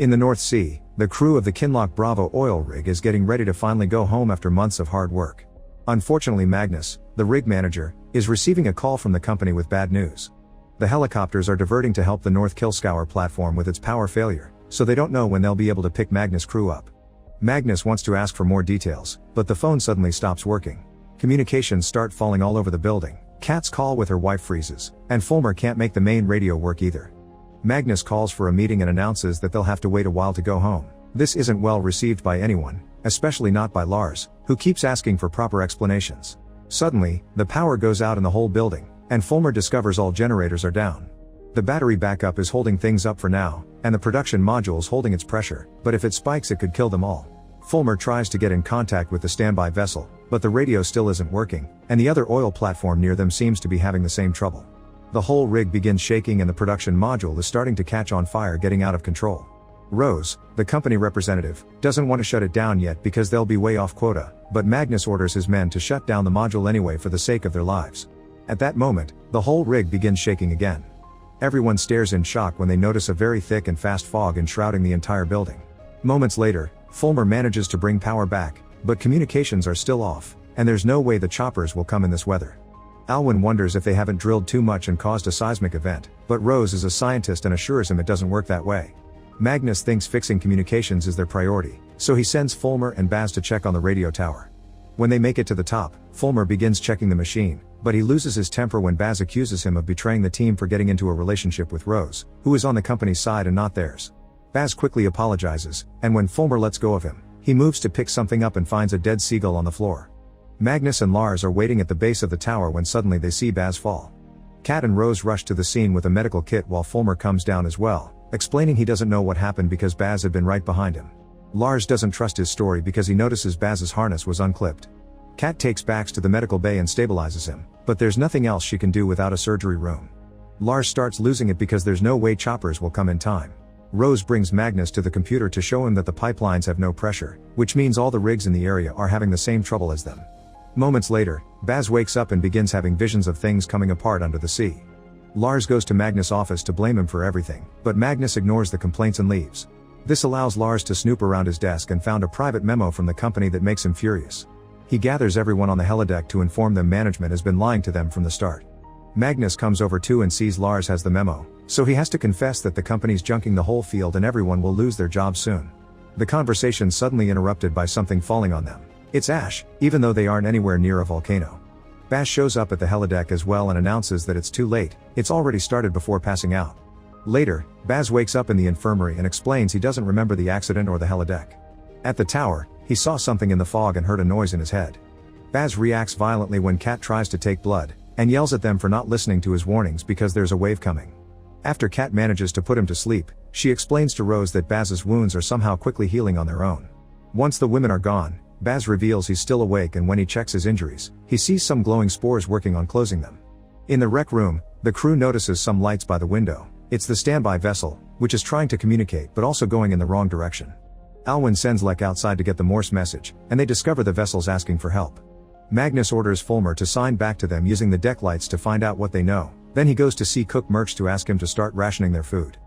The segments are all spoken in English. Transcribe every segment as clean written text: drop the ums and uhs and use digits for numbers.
In the North Sea, the crew of the Kinloch Bravo oil rig is getting ready to finally go home after months of hard work. Unfortunately, Magnus, the rig manager, is receiving a call from the company with bad news. The helicopters are diverting to help the North Kilscour platform with its power failure, so they don't know when they'll be able to pick Magnus' crew up. Magnus wants to ask for more details, but the phone suddenly stops working. Communications start falling all over the building. Kat's call with her wife freezes, and Fulmer can't make the main radio work either. Magnus calls for a meeting and announces that they'll have to wait a while to go home. This isn't well received by anyone, especially not by Lars, who keeps asking for proper explanations. Suddenly, the power goes out in the whole building, and Fulmer discovers all generators are down. The battery backup is holding things up for now, and the production module's holding its pressure, but if it spikes it could kill them all. Fulmer tries to get in contact with the standby vessel, but the radio still isn't working, and the other oil platform near them seems to be having the same trouble. The whole rig begins shaking and the production module is starting to catch on fire, getting out of control. Rose, the company representative, doesn't want to shut it down yet because they'll be way off quota, but Magnus orders his men to shut down the module anyway for the sake of their lives. At that moment, the whole rig begins shaking again. Everyone stares in shock when they notice a very thick and fast fog enshrouding the entire building. Moments later, Fulmer manages to bring power back, but communications are still off, and there's no way the choppers will come in this weather. Alwyn wonders if they haven't drilled too much and caused a seismic event, but Rose is a scientist and assures him it doesn't work that way. Magnus thinks fixing communications is their priority, so he sends Fulmer and Baz to check on the radio tower. When they make it to the top, Fulmer begins checking the machine, but he loses his temper when Baz accuses him of betraying the team for getting into a relationship with Rose, who is on the company's side and not theirs. Baz quickly apologizes, and when Fulmer lets go of him, he moves to pick something up and finds a dead seagull on the floor. Magnus and Lars are waiting at the base of the tower when suddenly they see Baz fall. Kat and Rose rush to the scene with a medical kit while Fulmer comes down as well, explaining he doesn't know what happened because Baz had been right behind him. Lars doesn't trust his story because he notices Baz's harness was unclipped. Kat takes Bax to the medical bay and stabilizes him, but there's nothing else she can do without a surgery room. Lars starts losing it because there's no way choppers will come in time. Rose brings Magnus to the computer to show him that the pipelines have no pressure, which means all the rigs in the area are having the same trouble as them. Moments later, Baz wakes up and begins having visions of things coming apart under the sea. Lars goes to Magnus' office to blame him for everything, but Magnus ignores the complaints and leaves. This allows Lars to snoop around his desk and found a private memo from the company that makes him furious. He gathers everyone on the helideck to inform them management has been lying to them from the start. Magnus comes over too and sees Lars has the memo, so he has to confess that the company's junking the whole field and everyone will lose their jobs soon. The conversation's suddenly interrupted by something falling on them. It's ash, even though they aren't anywhere near a volcano. Baz shows up at the helideck as well and announces that it's too late, it's already started before passing out. Later, Baz wakes up in the infirmary and explains he doesn't remember the accident or the helideck. At the tower, he saw something in the fog and heard a noise in his head. Baz reacts violently when Kat tries to take blood, and yells at them for not listening to his warnings because there's a wave coming. After Kat manages to put him to sleep, she explains to Rose that Baz's wounds are somehow quickly healing on their own. Once the women are gone, Baz reveals he's still awake, and when he checks his injuries, he sees some glowing spores working on closing them. In the rec room, the crew notices some lights by the window. It's the standby vessel, which is trying to communicate but also going in the wrong direction. Alwyn sends Lek outside to get the Morse message, and they discover the vessel's asking for help. Magnus orders Fulmer to sign back to them using the deck lights to find out what they know. Then he goes to see Cook Merch to ask him to start rationing their food.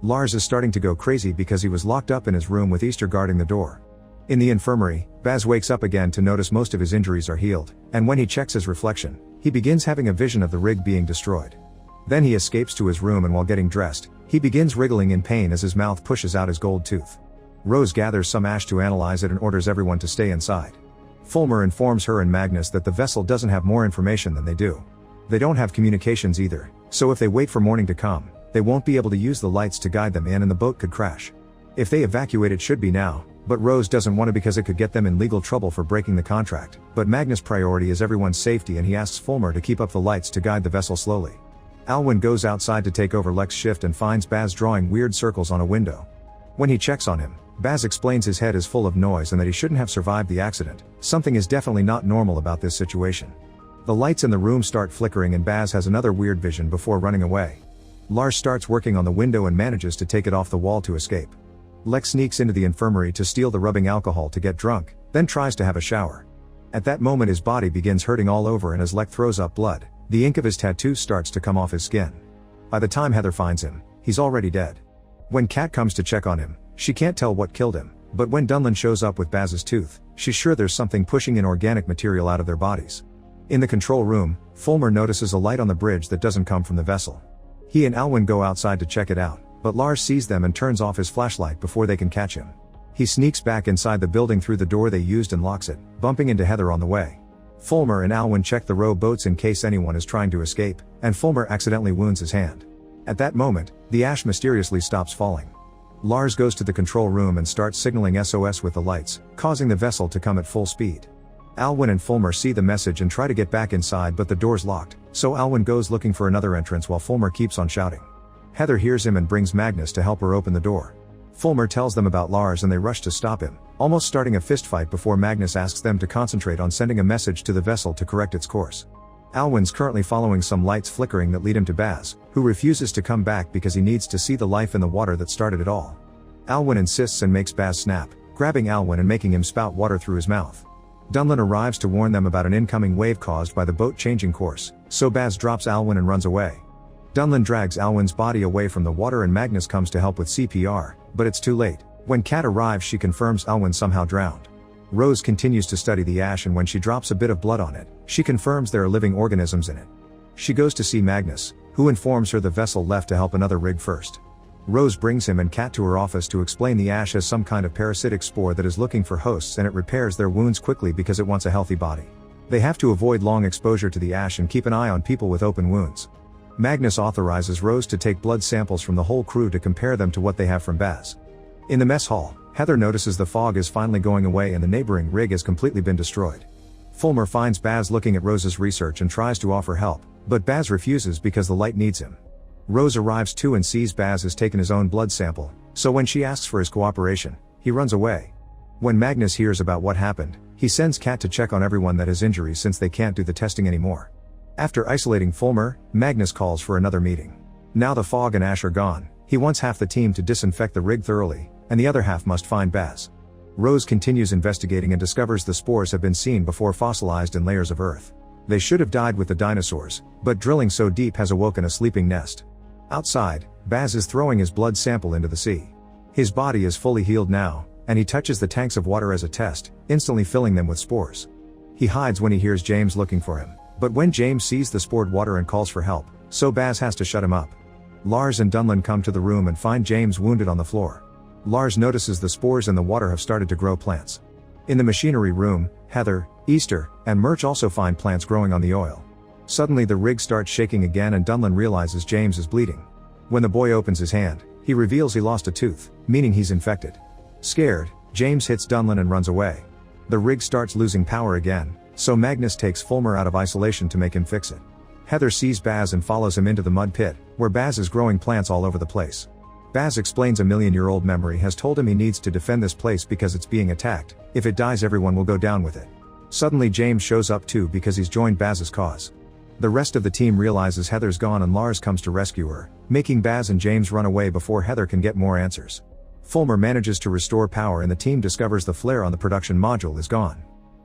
Lars is starting to go crazy because he was locked up in his room with Easter guarding the door. In the infirmary, Baz wakes up again to notice most of his injuries are healed, and when he checks his reflection, he begins having a vision of the rig being destroyed. Then he escapes to his room, and while getting dressed, he begins wriggling in pain as his mouth pushes out his gold tooth. Rose gathers some ash to analyze it and orders everyone to stay inside. Fulmer informs her and Magnus that the vessel doesn't have more information than they do. They don't have communications either, so if they wait for morning to come, they won't be able to use the lights to guide them in and the boat could crash. If they evacuate it should be now, but Rose doesn't want to because it could get them in legal trouble for breaking the contract, but Magnus' priority is everyone's safety and he asks Fulmer to keep up the lights to guide the vessel slowly. Alwyn goes outside to take over Lek's shift and finds Baz drawing weird circles on a window. When he checks on him, Baz explains his head is full of noise and that he shouldn't have survived the accident. Something is definitely not normal about this situation. The lights in the room start flickering and Baz has another weird vision before running away. Lars starts working on the window and manages to take it off the wall to escape. Lek sneaks into the infirmary to steal the rubbing alcohol to get drunk, then tries to have a shower. At that moment his body begins hurting all over and as Lek throws up blood, the ink of his tattoo starts to come off his skin. By the time Heather finds him, he's already dead. When Kat comes to check on him, She can't tell what killed him, but when Dunlin shows up with Baz's tooth, she's sure there's something pushing inorganic material out of their bodies. In the control room, Fulmer notices a light on the bridge that doesn't come from the vessel. He and Alwyn go outside to check it out, but Lars sees them and turns off his flashlight before they can catch him. He sneaks back inside the building through the door they used and locks it, bumping into Heather on the way. Fulmer and Alwyn check the rowboats in case anyone is trying to escape, and Fulmer accidentally wounds his hand. At that moment, the ash mysteriously stops falling. Lars goes to the control room and starts signaling SOS with the lights, causing the vessel to come at full speed. Alwyn and Fulmer see the message and try to get back inside, but the door's locked, so Alwyn goes looking for another entrance while Fulmer keeps on shouting. Heather hears him and brings Magnus to help her open the door. Fulmer tells them about Lars and they rush to stop him, almost starting a fistfight before Magnus asks them to concentrate on sending a message to the vessel to correct its course. Alwyn's currently following some lights flickering that lead him to Baz, who refuses to come back because he needs to see the life in the water that started it all. Alwyn insists and makes Baz snap, grabbing Alwyn and making him spout water through his mouth. Dunlin arrives to warn them about an incoming wave caused by the boat changing course, so Baz drops Alwyn and runs away. Dunlin drags Alwyn's body away from the water and Magnus comes to help with CPR, but it's too late. When Kat arrives, she confirms Alwyn somehow drowned. Rose continues to study the ash, and when she drops a bit of blood on it, she confirms there are living organisms in it. She goes to see Magnus, who informs her the vessel left to help another rig first. Rose brings him and Kat to her office to explain the ash as some kind of parasitic spore that is looking for hosts, and it repairs their wounds quickly because it wants a healthy body. They have to avoid long exposure to the ash and keep an eye on people with open wounds. Magnus authorizes Rose to take blood samples from the whole crew to compare them to what they have from Baz. In the mess hall, Heather notices the fog is finally going away and the neighboring rig has completely been destroyed. Fulmer finds Baz looking at Rose's research and tries to offer help, but Baz refuses because the light needs him. Rose arrives too and sees Baz has taken his own blood sample, so when she asks for his cooperation, he runs away. When Magnus hears about what happened, he sends Kat to check on everyone that has injuries since they can't do the testing anymore. After isolating Fulmer, Magnus calls for another meeting. Now the fog and ash are gone, he wants half the team to disinfect the rig thoroughly, and the other half must find Baz. Rose continues investigating and discovers the spores have been seen before fossilized in layers of earth. They should have died with the dinosaurs, but drilling so deep has awoken a sleeping nest. Outside, Baz is throwing his blood sample into the sea. His body is fully healed now, and he touches the tanks of water as a test, instantly filling them with spores. He hides when he hears James looking for him, but when James sees the spored water and calls for help, so Baz has to shut him up. Lars and Dunlin come to the room and find James wounded on the floor. Lars notices the spores in the water have started to grow plants. In the machinery room, Heather, Easter, and Murch also find plants growing on the oil. Suddenly the rig starts shaking again and Dunlin realizes James is bleeding. When the boy opens his hand, he reveals he lost a tooth, meaning he's infected. Scared, James hits Dunlin and runs away. The rig starts losing power again, so Magnus takes Fulmer out of isolation to make him fix it. Heather sees Baz and follows him into the mud pit, where Baz is growing plants all over the place. Baz explains a million-year-old memory has told him he needs to defend this place because it's being attacked. If it dies, everyone will go down with it. Suddenly James shows up too because he's joined Baz's cause. The rest of the team realizes Heather's gone and Lars comes to rescue her, making Baz and James run away before Heather can get more answers. Fulmer manages to restore power and the team discovers the flare on the production module is gone.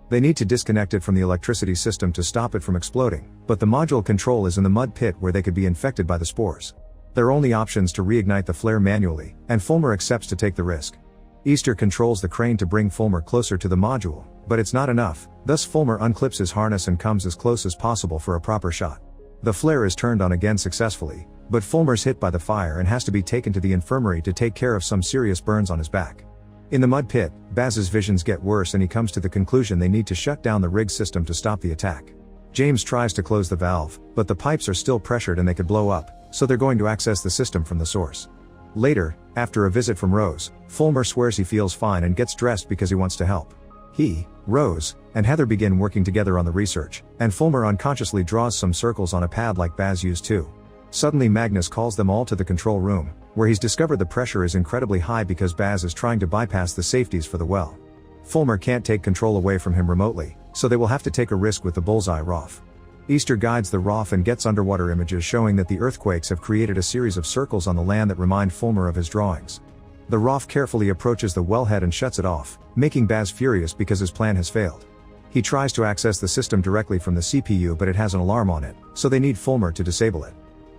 They need to disconnect it from the electricity system to stop it from exploding, but the module control is in the mud pit where they could be infected by the spores. Their only options to reignite the flare manually, and Fulmer accepts to take the risk. Easter controls the crane to bring Fulmer closer to the module, but it's not enough, thus Fulmer unclips his harness and comes as close as possible for a proper shot. The flare is turned on again successfully, but Fulmer's hit by the fire and has to be taken to the infirmary to take care of some serious burns on his back. In the mud pit, Baz's visions get worse and he comes to the conclusion they need to shut down the rig system to stop the attack. James tries to close the valve, but the pipes are still pressured and they could blow up, so they're going to access the system from the source. Later, after a visit from Rose, Fulmer swears he feels fine and gets dressed because he wants to help. He, Rose, and Heather begin working together on the research, and Fulmer unconsciously draws some circles on a pad like Baz used too. Suddenly Magnus calls them all to the control room, where he's discovered the pressure is incredibly high because Baz is trying to bypass the safeties for the well. Fulmer can't take control away from him remotely, so they will have to take a risk with the bullseye ROF. Easter guides the ROF and gets underwater images showing that the earthquakes have created a series of circles on the land that remind Fulmer of his drawings. The ROF carefully approaches the wellhead and shuts it off, making Baz furious because his plan has failed. He tries to access the system directly from the CPU but it has an alarm on it, so they need Fulmer to disable it.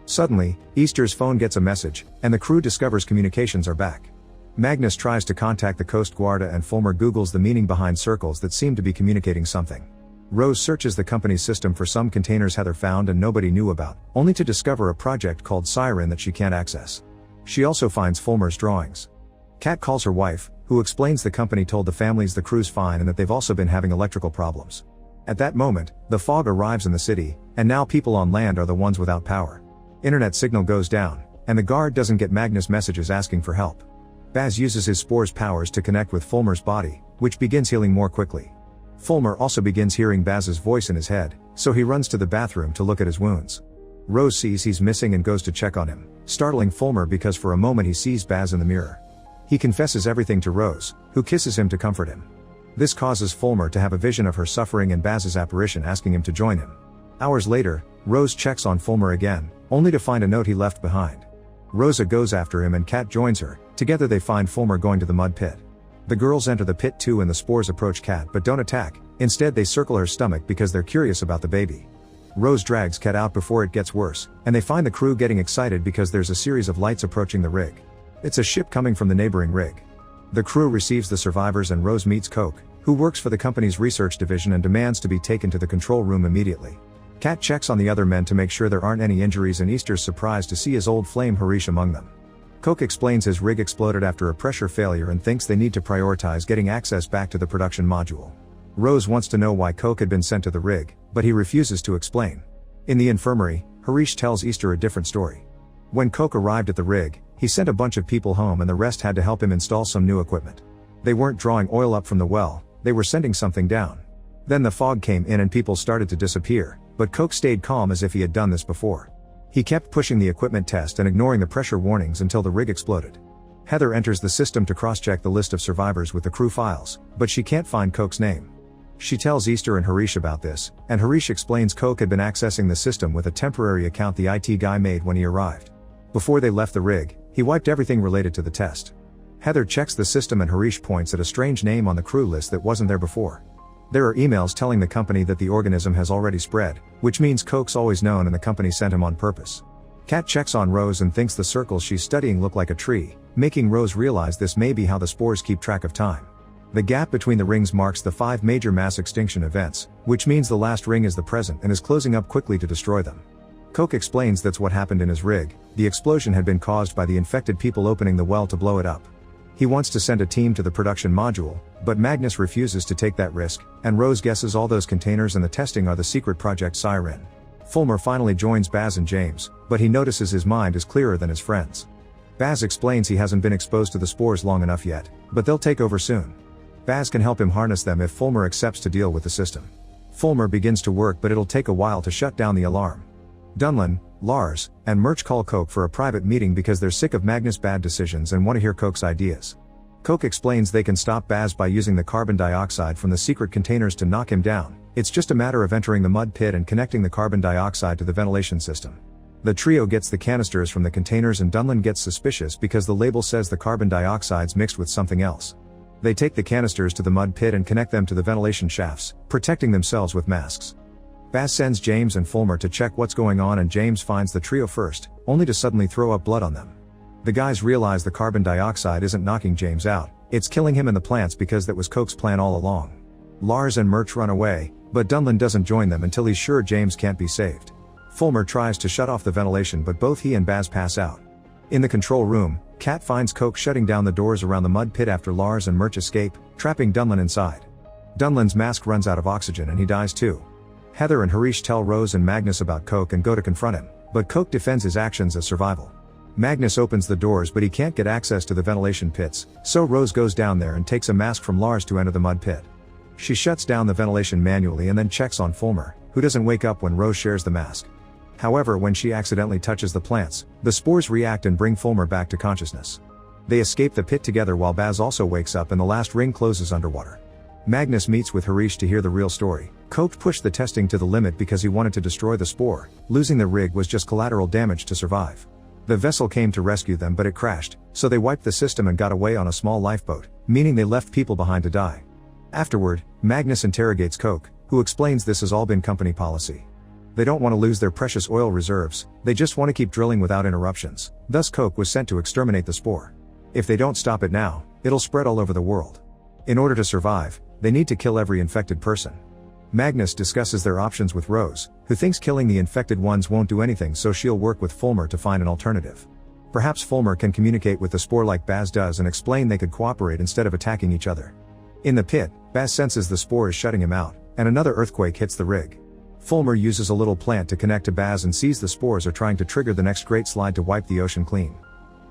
Suddenly, Easter's phone gets a message, and the crew discovers communications are back. Magnus tries to contact the Coast Guard and Fulmer Googles the meaning behind circles that seem to be communicating something. Rose searches the company's system for some containers Heather found and nobody knew about, only to discover a project called Siren that she can't access. She also finds Fulmer's drawings. Kat calls her wife, who explains the company told the families the crew's fine and that they've also been having electrical problems. At that moment, the fog arrives in the city, and now people on land are the ones without power. Internet signal goes down, and the guard doesn't get Magnus' messages asking for help. Baz uses his spore's powers to connect with Fulmer's body, which begins healing more quickly. Fulmer also begins hearing Baz's voice in his head, so he runs to the bathroom to look at his wounds. Rose sees he's missing and goes to check on him, startling Fulmer because for a moment he sees Baz in the mirror. He confesses everything to Rose, who kisses him to comfort him. This causes Fulmer to have a vision of her suffering and Baz's apparition asking him to join him. Hours later, Rose checks on Fulmer again, only to find a note he left behind. Rosa goes after him and Kat joins her. Together they find Fulmer going to the mud pit. The girls enter the pit too and the spores approach Kat but don't attack, instead they circle her stomach because they're curious about the baby. Rose drags Kat out before it gets worse, and they find the crew getting excited because there's a series of lights approaching the rig. It's a ship coming from the neighboring rig. The crew receives the survivors and Rose meets Coke, who works for the company's research division and demands to be taken to the control room immediately. Kat checks on the other men to make sure there aren't any injuries and Easter's surprised to see his old flame Harish among them. Coke explains his rig exploded after a pressure failure and thinks they need to prioritize getting access back to the production module. Rose wants to know why Coke had been sent to the rig, but he refuses to explain. In the infirmary, Harish tells Easter a different story. When Coke arrived at the rig, he sent a bunch of people home and the rest had to help him install some new equipment. They weren't drawing oil up from the well, they were sending something down. Then the fog came in and people started to disappear, but Coke stayed calm as if he had done this before. He kept pushing the equipment test and ignoring the pressure warnings until the rig exploded. Heather enters the system to cross-check the list of survivors with the crew files, but she can't find Coke's name. She tells Easter and Harish about this, and Harish explains Coke had been accessing the system with a temporary account the IT guy made when he arrived. Before they left the rig, he wiped everything related to the test. Heather checks the system and Harish points at a strange name on the crew list that wasn't there before. There are emails telling the company that the organism has already spread, which means Coke's always known and the company sent him on purpose. Kat checks on Rose and thinks the circles she's studying look like a tree, making Rose realize this may be how the spores keep track of time. The gap between the rings marks the 5 major mass extinction events, which means the last ring is the present and is closing up quickly to destroy them. Coke explains that's what happened in his rig. The explosion had been caused by the infected people opening the well to blow it up. He wants to send a team to the production module, but Magnus refuses to take that risk, and Rose guesses all those containers and the testing are the secret Project Siren. Fulmer finally joins Baz and James, but he notices his mind is clearer than his friends. Baz explains he hasn't been exposed to the spores long enough yet, but they'll take over soon. Baz can help him harness them if Fulmer accepts to deal with the system. Fulmer begins to work but it'll take a while to shut down the alarm. Dunlin, Lars, and Murch call Coke for a private meeting because they're sick of Magnus' bad decisions and want to hear Coke's ideas. Coke explains they can stop Baz by using the carbon dioxide from the secret containers to knock him down. It's just a matter of entering the mud pit and connecting the carbon dioxide to the ventilation system. The trio gets the canisters from the containers and Dunlin gets suspicious because the label says the carbon dioxide's mixed with something else. They take the canisters to the mud pit and connect them to the ventilation shafts, protecting themselves with masks. Baz sends James and Fulmer to check what's going on and James finds the trio first, only to suddenly throw up blood on them. The guys realize the carbon dioxide isn't knocking James out, it's killing him and the plants because that was Coke's plan all along. Lars and Murch run away, but Dunlin doesn't join them until he's sure James can't be saved. Fulmer tries to shut off the ventilation but both he and Baz pass out. In the control room, Kat finds Coke shutting down the doors around the mud pit after Lars and Murch escape, trapping Dunlin inside. Dunlin's mask runs out of oxygen and he dies too. Heather and Harish tell Rose and Magnus about Coke and go to confront him, but Coke defends his actions as survival. Magnus opens the doors but he can't get access to the ventilation pits, so Rose goes down there and takes a mask from Lars to enter the mud pit. She shuts down the ventilation manually and then checks on Fulmer, who doesn't wake up when Rose shares the mask. However, when she accidentally touches the plants, the spores react and bring Fulmer back to consciousness. They escape the pit together while Baz also wakes up and the last ring closes underwater. Magnus meets with Harish to hear the real story. Coke pushed the testing to the limit because he wanted to destroy the spore. Losing the rig was just collateral damage to survive. The vessel came to rescue them but it crashed, so they wiped the system and got away on a small lifeboat, meaning they left people behind to die. Afterward, Magnus interrogates Coke, who explains this has all been company policy. They don't want to lose their precious oil reserves, they just want to keep drilling without interruptions, thus Coke was sent to exterminate the spore. If they don't stop it now, it'll spread all over the world. In order to survive, they need to kill every infected person. Magnus discusses their options with Rose, who thinks killing the infected ones won't do anything, so she'll work with Fulmer to find an alternative. Perhaps Fulmer can communicate with the spore like Baz does and explain they could cooperate instead of attacking each other. In the pit, Baz senses the spore is shutting him out, and another earthquake hits the rig. Fulmer uses a little plant to connect to Baz and sees the spores are trying to trigger the next great slide to wipe the ocean clean.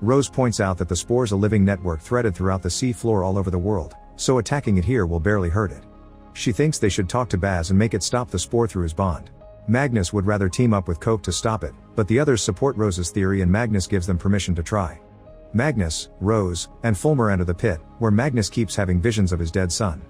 Rose points out that the spore's a living network threaded throughout the sea floor all over the world, so attacking it here will barely hurt it. She thinks they should talk to Baz and make it stop the spore through his bond. Magnus would rather team up with Coke to stop it, but the others support Rose's theory and Magnus gives them permission to try. Magnus, Rose, and Fulmer enter the pit, where Magnus keeps having visions of his dead son.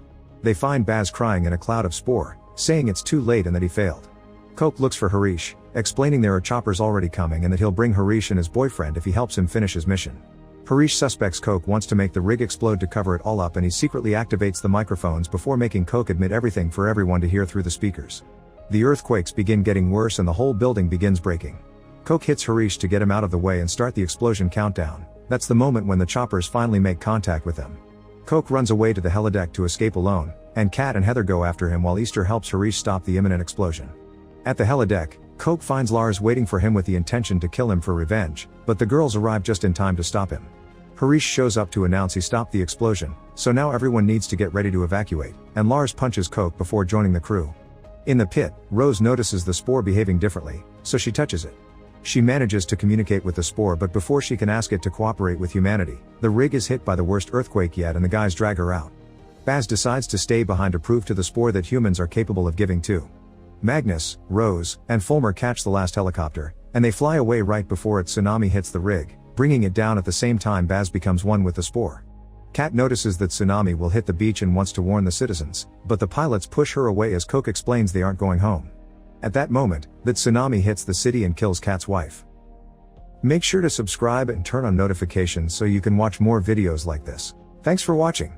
They find Baz crying in a cloud of spore, saying it's too late and that he failed. Coke looks for Harish, explaining there are choppers already coming and that he'll bring Harish and his boyfriend if he helps him finish his mission. Harish suspects Coke wants to make the rig explode to cover it all up, and he secretly activates the microphones before making Coke admit everything for everyone to hear through the speakers. The earthquakes begin getting worse and the whole building begins breaking. Coke hits Harish to get him out of the way and start the explosion countdown. That's the moment when the choppers finally make contact with them. Coke runs away to the helideck to escape alone, and Kat and Heather go after him while Easter helps Harish stop the imminent explosion. At the helideck, Coke finds Lars waiting for him with the intention to kill him for revenge, but the girls arrive just in time to stop him. Harish shows up to announce he stopped the explosion, so now everyone needs to get ready to evacuate, and Lars punches Coke before joining the crew. In the pit, Rose notices the spore behaving differently, so she touches it. She manages to communicate with the spore, but before she can ask it to cooperate with humanity, the rig is hit by the worst earthquake yet and the guys drag her out. Baz decides to stay behind to prove to the spore that humans are capable of giving too. Magnus, Rose, and Fulmer catch the last helicopter, and they fly away right before its tsunami hits the rig, bringing it down at the same time Baz becomes one with the spore. Kat notices that tsunami will hit the beach and wants to warn the citizens, but the pilots push her away as Coke explains they aren't going home. At that moment, the tsunami hits the city and kills Kat's wife. Make sure to subscribe and turn on notifications so you can watch more videos like this. Thanks for watching.